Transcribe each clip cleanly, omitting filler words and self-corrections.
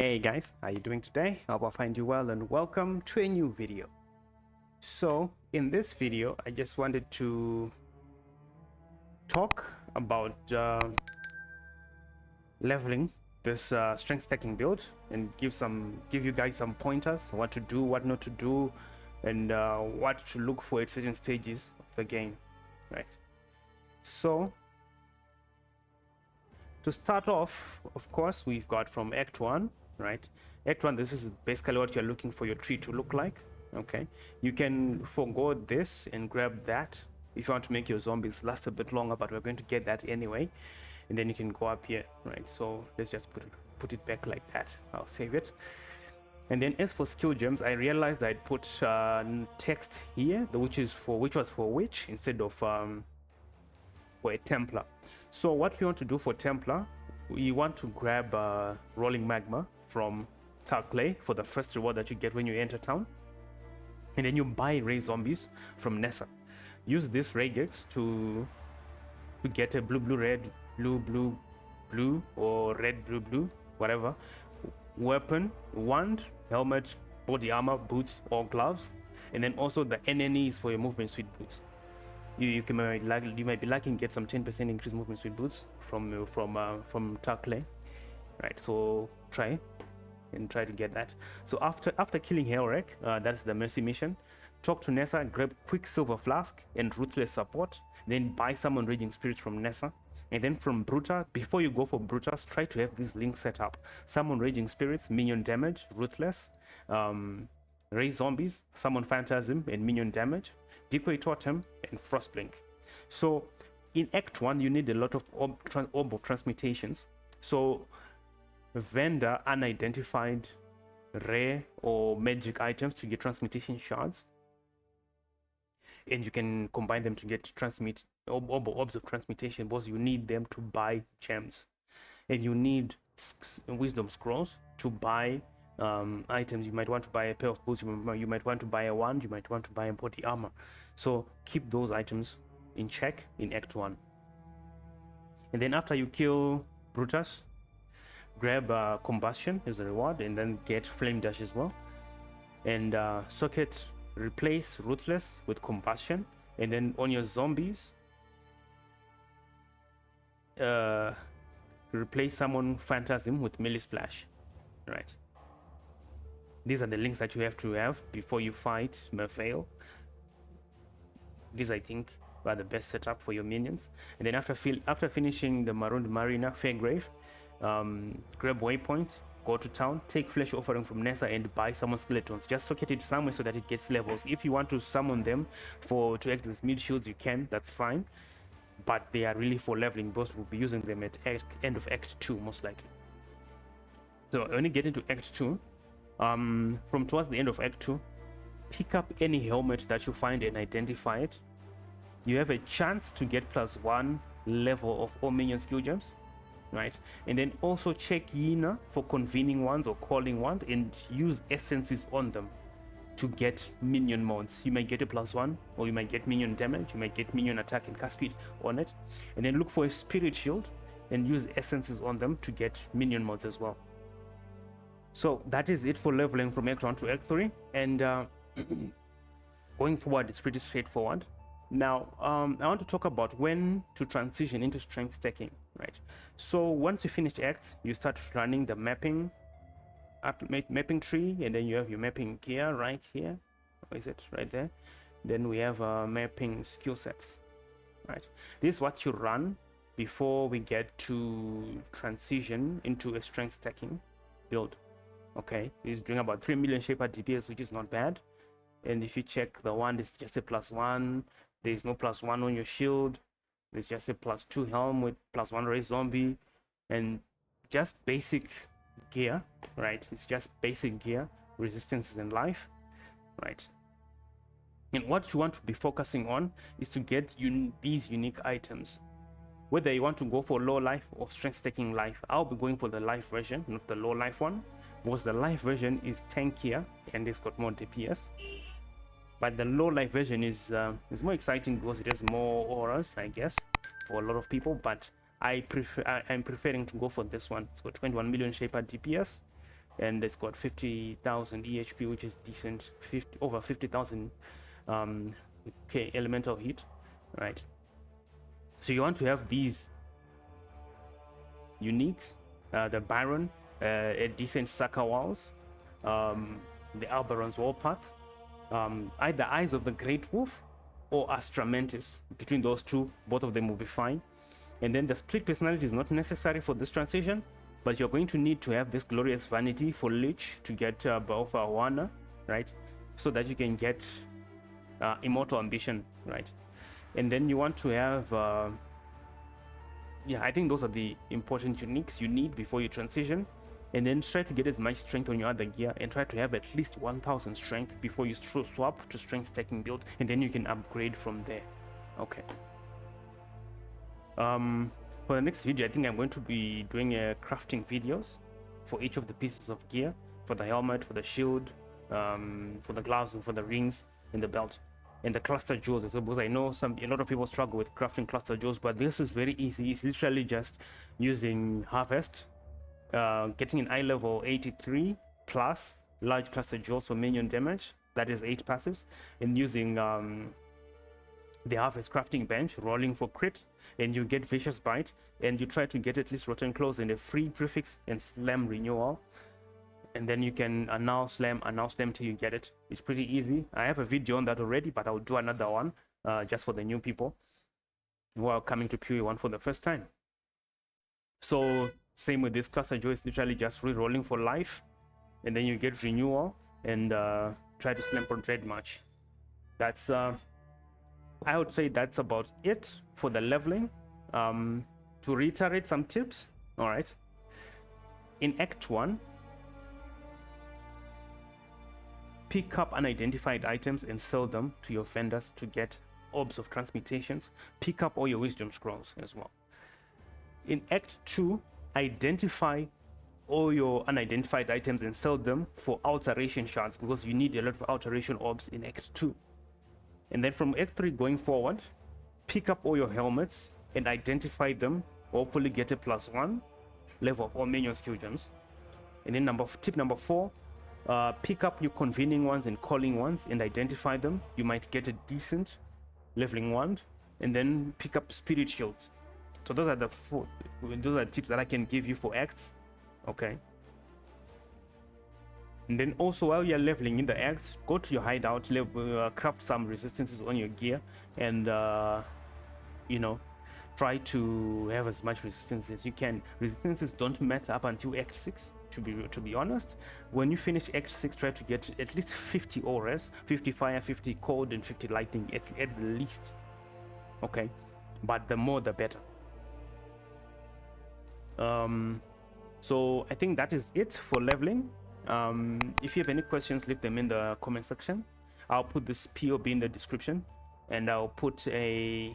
Hey guys, how you doing today? I hope I find you well and welcome to a new video. So in this video, I just wanted to talk about leveling this strength stacking build and give you guys some pointers, what to do, what not to do, and what to look for at certain stages of the game, right? So to start off, of course, we've got from Act 1, right? Act 1, this is basically what you're looking for your tree to look like, okay? You can forego this and grab that if you want to make your zombies last a bit longer, but we're going to get that anyway. And then you can go up here, right? So let's just put it back like that. I'll save it. And then as for skill gems, I realized I put text here, which was for witch instead of for a Templar. So what we want to do for Templar, we want to grab rolling magma from Tarkley for the first reward that you get when you enter town, and then you buy ray zombies from Nessa. Use this regex to get a blue red blue or red blue whatever weapon, wand, helmet, body armor, boots or gloves, and then also the NNEs for your movement speed boots. You might be lacking get some 10% increased movement speed boots from Tarkley, right? So try to get that. So after killing Helrek, that's the mercy mission. Talk to Nessa, grab Quicksilver Flask and Ruthless support, then buy summon Raging Spirits from Nessa. And then from Bruta, before you go for Brutus, try to have this link set up. Summon Raging Spirits, minion damage, Ruthless, raise zombies, summon Phantasm and minion damage, Decoy Totem and Frostblink. So in Act 1, you need a lot of orb of transmutations. So vendor unidentified rare or magic items to get transmutation shards, and you can combine them to get orbs of transmutation, because you need them to buy gems, and you need wisdom scrolls to buy items. You might want to buy a pair of boots, you might want to buy a wand, you might want to buy a body armor. So keep those items in check in Act 1. And then after you kill Brutus, grab combustion as a reward, and then get flame dash as well, and socket replace ruthless with combustion, and then on your zombies replace summon phantasm with melee splash, right? These are the links that you have to have before you fight Merfail. These, I think, are the best setup for your minions. And then after finishing the Marooned Marina Fairgrave, grab waypoint, go to town, take flesh offering from Nessa and buy summon skeletons. Just socket it somewhere so that it gets levels. If you want to summon them to act as mid shields, you can, that's fine, but they are really for leveling, because we'll be using them at end of Act 2 most likely. So when you get into Act 2, from towards the end of Act 2, pick up any helmet that you find and identify it. You have a chance to get +1 level of all minion skill gems, right? And then also check Yina for convening ones or calling ones, and use essences on them to get minion mods. You might get a +1, or you might get minion damage, you might get minion attack and cast speed on it. And then look for a spirit shield and use essences on them to get minion mods as well. So that is it for leveling from Act 1 to Act 3, and going forward it's pretty straightforward. Now I want to talk about when to transition into strength stacking, right? So once you finish acts, you start running the mapping tree, and then you have your mapping gear right here. Or is it right there? Then we have mapping skill sets, right? This is what you run before we get to transition into a strength stacking build. Okay, it's doing about 3 million shaper DPS, which is not bad. And if you check the wand, it's just a +1. There's no +1 on your shield. There's just a +2 helm with +1 raise zombie, and just basic gear, right? It's just basic gear, resistances and life, right? And what you want to be focusing on is to get these unique items. Whether you want to go for low life or strength stacking life, I'll be going for the life version, not the low life one, because the life version is tankier and it's got more DPS. But the low life version is more exciting because it has more auras, I guess, for a lot of people. But I'm preferring to go for this one. It's got 21 million shaper DPS, and it's got 50,000 EHP, which is decent. Over 50,000 K elemental heat, right? So you want to have these uniques, the Baron, a decent Saka Walls, the Alberon's Warpath, either Eyes of the Great Wolf or Astra Mantis. Between those two, both of them will be fine. And then the split personality is not necessary for this transition, but you're going to need to have this Glorious Vanity for Lich to get Balfa Awana, right? So that you can get Immortal Ambition, right? And then you want to have yeah, I think those are the important uniques you need before you transition. And then try to get as much strength on your other gear, and try to have at least 1000 strength before you swap to strength stacking build, and then you can upgrade from there. Okay. For the next video, I think I'm going to be doing crafting videos for each of the pieces of gear, for the helmet, for the shield, for the gloves, and for the rings and the belt, and the cluster jewels as well, because I know a lot of people struggle with crafting cluster jewels, but this is very easy. It's literally just using harvest, getting an eye level 83 plus large cluster jewels for minion damage, that is 8 passives, and using the harvest crafting bench, rolling for crit, and you get vicious bite, and you try to get at least rotten claws and a free prefix and slam renewal, and then you can announce slam till you get it. It's pretty easy. I have a video on that already, but I'll do another one just for the new people who are coming to PoE1 for the first time. So same with this cluster jewel, it's literally just re-rolling for life, and then you get renewal and try to slam for dread match. That's I would say that's about it for the leveling. To reiterate some tips, all right, in Act 1, pick up unidentified items and sell them to your vendors to get orbs of transmutations. Pick up all your wisdom scrolls as well. In Act 2, identify all your unidentified items and sell them for alteration shards, because you need a lot of alteration orbs in Act 2. And then from Act 3 going forward, pick up all your helmets and identify them, hopefully get a +1 level of all minion skill gems. And then tip number 4, pick up your convening ones and calling ones and identify them. You might get a decent leveling wand, and then pick up spirit shields. So those are the tips that I can give you for acts. Okay. And then also, while you're leveling in the acts, go to your hideout, craft some resistances on your gear, and you know, try to have as much resistance as you can. Resistances don't matter up until Act 6, to be honest. When you finish Act 6, try to get at least 50 auras, 50 fire, 50 cold, and 50 lightning at least. Okay, but the more the better. So I think that is it for leveling. If you have any questions, leave them in the comment section. I'll put this POB in the description, and I'll put a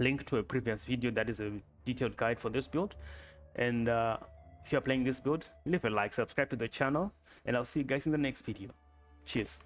link to a previous video that is a detailed guide for this build. And if you're playing this build, leave a like, subscribe to the channel, and I'll see you guys in the next video. Cheers.